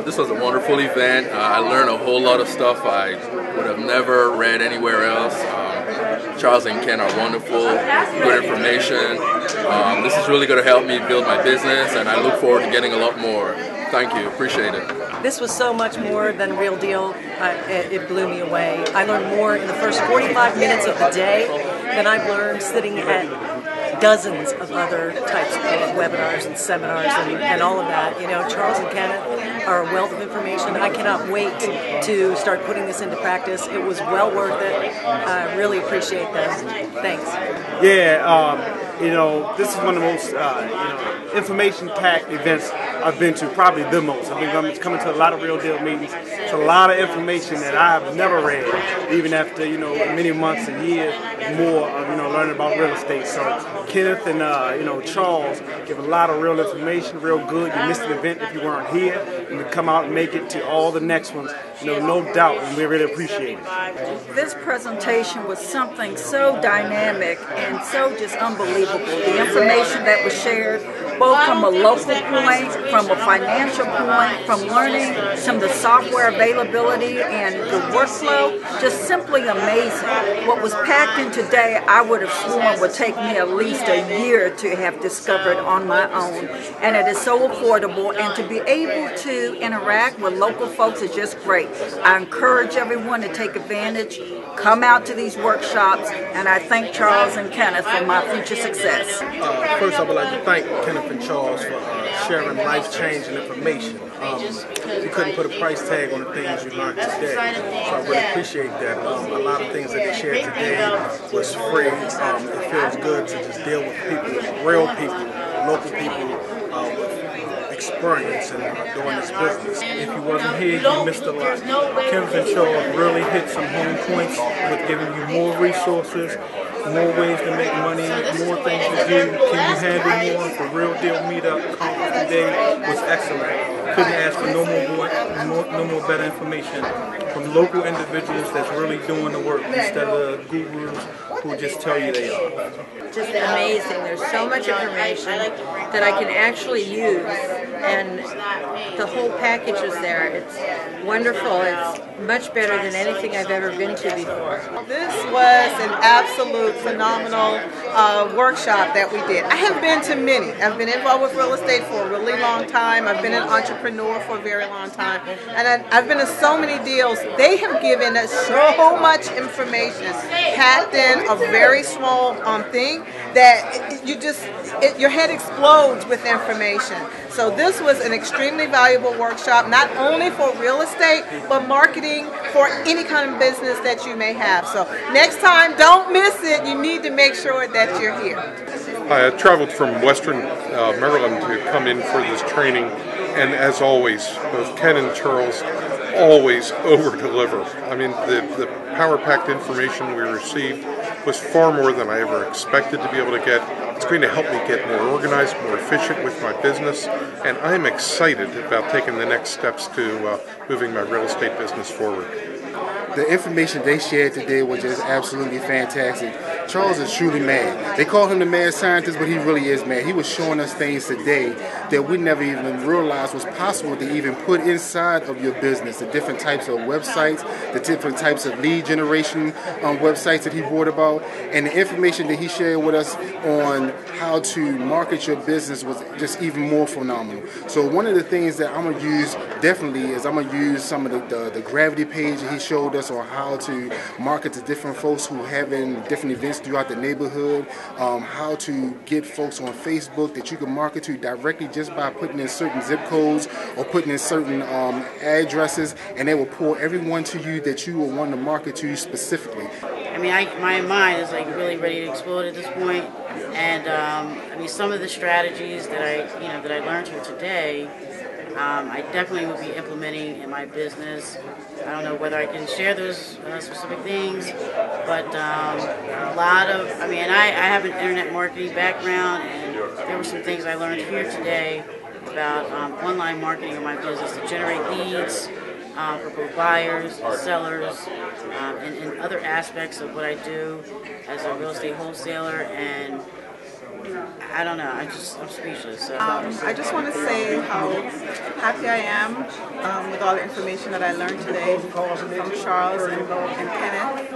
This was a wonderful event. I learned a whole lot of stuff I would have never read anywhere else. Charles and Ken are wonderful, good information. This is really going to help me build my business, and I look forward to getting a lot more. Thank you. Appreciate it. This was so much more than Real Deal. It blew me away. I learned more in the first 45 minutes of the day than I've learned sitting at dozens of other types of webinars and seminars and all of that. You know, Charles and Kenneth are a wealth of information. I cannot wait to start putting this into practice. It was well worth it. I really appreciate them. Thanks. Yeah, you know, this is one of the most information-packed events I've been to, probably the most. I've been coming to a lot of Real Deal meetings. It's a lot of information that I've never read, even after, many months and years more of, learning about real estate. So Kenneth and, Charles give a lot of real information, real good. You missed the event if you weren't here, and to come out and make it to all the next ones, no doubt, and we really appreciate it. This presentation was something so dynamic and so just unbelievable. The information that was shared, both from a local point, from a financial point, from learning some of the software availability and the workflow, just simply amazing. What was packed in today, I would have sworn would take me at least a year to have discovered on my own. And it is so affordable, and to be able to interact with local folks is just great. I encourage everyone to take advantage, come out to these workshops, and I thank Charles and Kenneth for my future success. First, I would like to thank Kenneth and Charles for sharing life-changing information. You couldn't put a price tag on the things you learned today, so I really appreciate that. A lot of things that they shared today was free. It feels good to just deal with people, real people, local people with experience in doing this business. If you wasn't here, you missed a lot. Kenneth and Charles really hit some home points with giving you more resources, more ways to make money, more things to do. Can you handle more? The Real Deal Meetup conference today was excellent. Couldn't ask for no more better information from local individuals that's really doing the work instead of gurus who just tell you they are. Just amazing. There's so much information that I can actually use, and the whole package is there. It's wonderful. It's much better than anything I've ever been to before. This was an absolute phenomenal workshop that we did. I have been to many. I've been involved with real estate for a really long time. I've been an entrepreneur for a very long time, and I've been to so many deals. They have given us so much information packed in a very small thing that your head explodes with information. So this was an extremely valuable workshop, not only for real estate, but marketing for any kind of business that you may have. So next time, don't miss it. You need to make sure that you're here. I traveled from Western Maryland to come in for this training, and as always, both Ken and Charles always over-deliver. I mean, the power-packed information we received was far more than I ever expected to be able to get. It's going to help me get more organized, more efficient with my business, and I'm excited about taking the next steps to moving my real estate business forward. The information they shared today was just absolutely fantastic. Charles is truly mad. They call him the mad scientist, but he really is mad. He was showing us things today that we never even realized was possible to even put inside of your business. The different types of websites, the different types of lead generation websites that he brought about, and the information that he shared with us on how to market your business was just even more phenomenal. So one of the things that I'm going to use definitely is I'm going to use some of the gravity page that he showed us on how to market to different folks who having different events throughout the neighborhood, how to get folks on Facebook that you can market to directly just by putting in certain zip codes or putting in certain addresses, and they will pull everyone to you that you will want to market to specifically. I mean, my mind is like really ready to explode at this point, and I mean, some of the strategies that I learned here today, I definitely will be implementing in my business. I don't know whether I can share those specific things, but a lot of, I have an internet marketing background, and there were some things I learned here today about online marketing in my business to generate leads for both buyers, sellers, and other aspects of what I do as a real estate wholesaler, and I don't know. I'm speechless. So. I just want to say how happy I am with all the information that I learned today from Charles and Kenneth.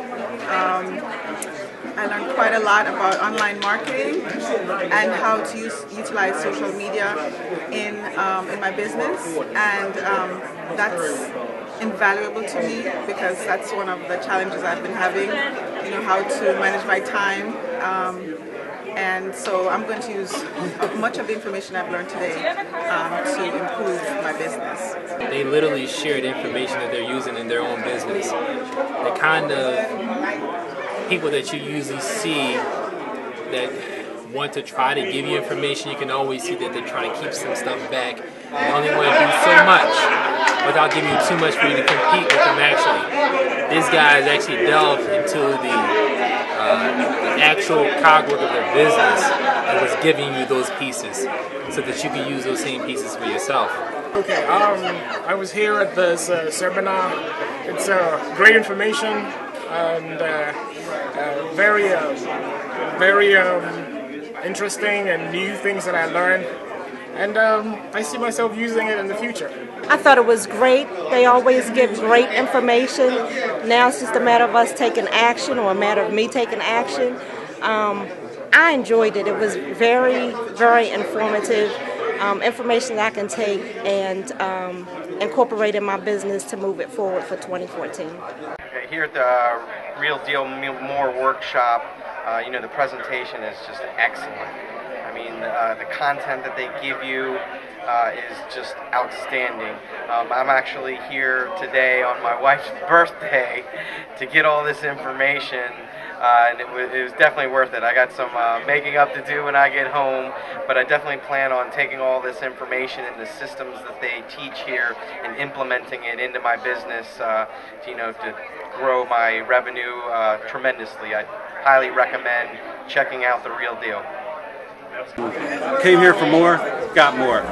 I learned quite a lot about online marketing and how to utilize social media in my business, and that's invaluable to me because that's one of the challenges I've been having. You know, how to manage my time. And so I'm going to use much of the information I've learned today to improve my business. They literally share the information that they're using in their own business. The kind of people that you usually see that want to try to give you information, you can always see that they're trying to keep some stuff back. They only want to do so much without giving you too much for you to compete with them actually. These guys actually delve into the actual cogwork of their business and was giving you those pieces so that you can use those same pieces for yourself. Okay, I was here at this seminar. It's great information and very interesting and new things that I learned. And I see myself using it in the future. I thought it was great. They always give great information. Now it's just a matter of us taking action, or a matter of me taking action. I enjoyed it. It was very, very informative. Information that I can take and incorporate in my business to move it forward for 2014. Okay, here at the Real Deal More workshop, you know, the presentation is just excellent. I mean, the content that they give you is just outstanding. I'm actually here today on my wife's birthday to get all this information, and it was definitely worth it. I got some making up to do when I get home, but I definitely plan on taking all this information and the systems that they teach here and implementing it into my business, to grow my revenue tremendously. I highly recommend checking out The Real Deal. Came here for more, got more.